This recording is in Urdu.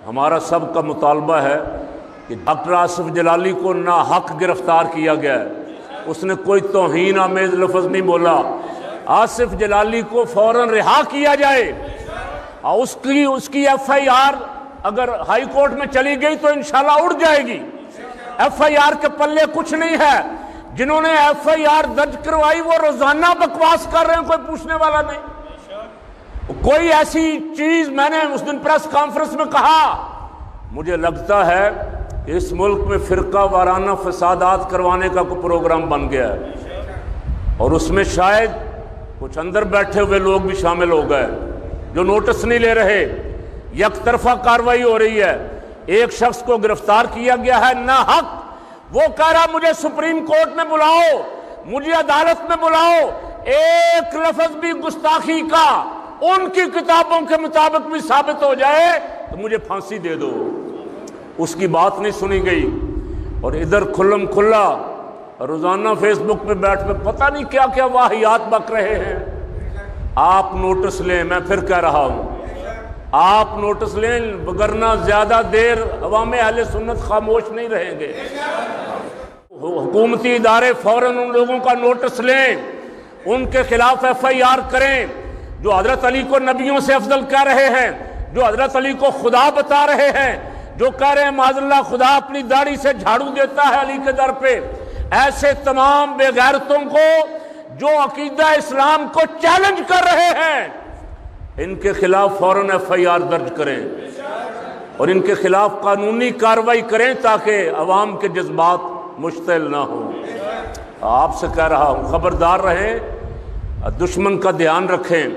ہمارا سب کا مطالبہ ہے کہ ڈاکٹر آصف جلالی کو ناحق گرفتار کیا گیا ہے، اس نے کوئی توہین آمیز لفظ نہیں بولا۔ آصف جلالی کو فوراً رہا کیا جائے، اور اس کی ایف آئی آر اگر ہائی کورٹ میں چلی گئی تو انشاءاللہ اڑ جائے گی۔ ایف آئی آر کے پلے کچھ نہیں ہے، جنہوں نے ایف آئی آر درج کروائی وہ روزانہ بکواس کر رہے ہیں، کوئی پوچھنے والا نہیں۔ کوئی ایسی چیز میں نے اس دن پریس کانفرنس میں کہا، مجھے لگتا ہے کہ اس ملک میں فرقہ وارانہ فسادات کروانے کا کوئی پروگرام بن گیا ہے، اور اس میں شاید کچھ اندر بیٹھے ہوئے لوگ بھی شامل ہو گئے جو نوٹس نہیں لے رہے۔ یک طرفہ کارروائی ہو رہی ہے، ایک شخص کو گرفتار کیا گیا ہے ناحق، وہ کہہ رہا مجھے سپریم کورٹ میں بلاؤ، مجھے عدالت میں بلاؤ، ایک لفظ بھی گستاخی کا ان کی کتابوں کے مطابق بھی ثابت ہو جائے تو مجھے پھانسی دے دو۔ اس کی بات نہیں سنی گئی، اور ادھر کھلم کھلا روزانہ فیس بک پہ بیٹھ کے پتہ نہیں کیا کیا واہیات بک رہے ہیں۔ آپ نوٹس لیں، میں پھر کہہ رہا ہوں، آپ نوٹس لیں، وگرنہ زیادہ دیر عوام اہل سنت خاموش نہیں رہیں گے۔ حکومتی ادارے فوراً ان لوگوں کا نوٹس لیں، ان کے خلاف ایف آئی آر کریں جو حضرت علی کو نبیوں سے افضل کہہ رہے ہیں، جو حضرت علی کو خدا بتا رہے ہیں، جو کہہ رہے ہیں معاذ اللہ خدا اپنی داڑھی سے جھاڑو دیتا ہے علی کے در پہ۔ ایسے تمام بے غیرتوں کو جو عقیدہ اسلام کو چیلنج کر رہے ہیں، ان کے خلاف فوراً ایف آئی آر درج کریں اور ان کے خلاف قانونی کارروائی کریں تاکہ عوام کے جذبات مشتعل نہ ہوں۔ آپ سے کہہ رہا ہوں خبردار رہیں، دشمن کا دھیان رکھیں۔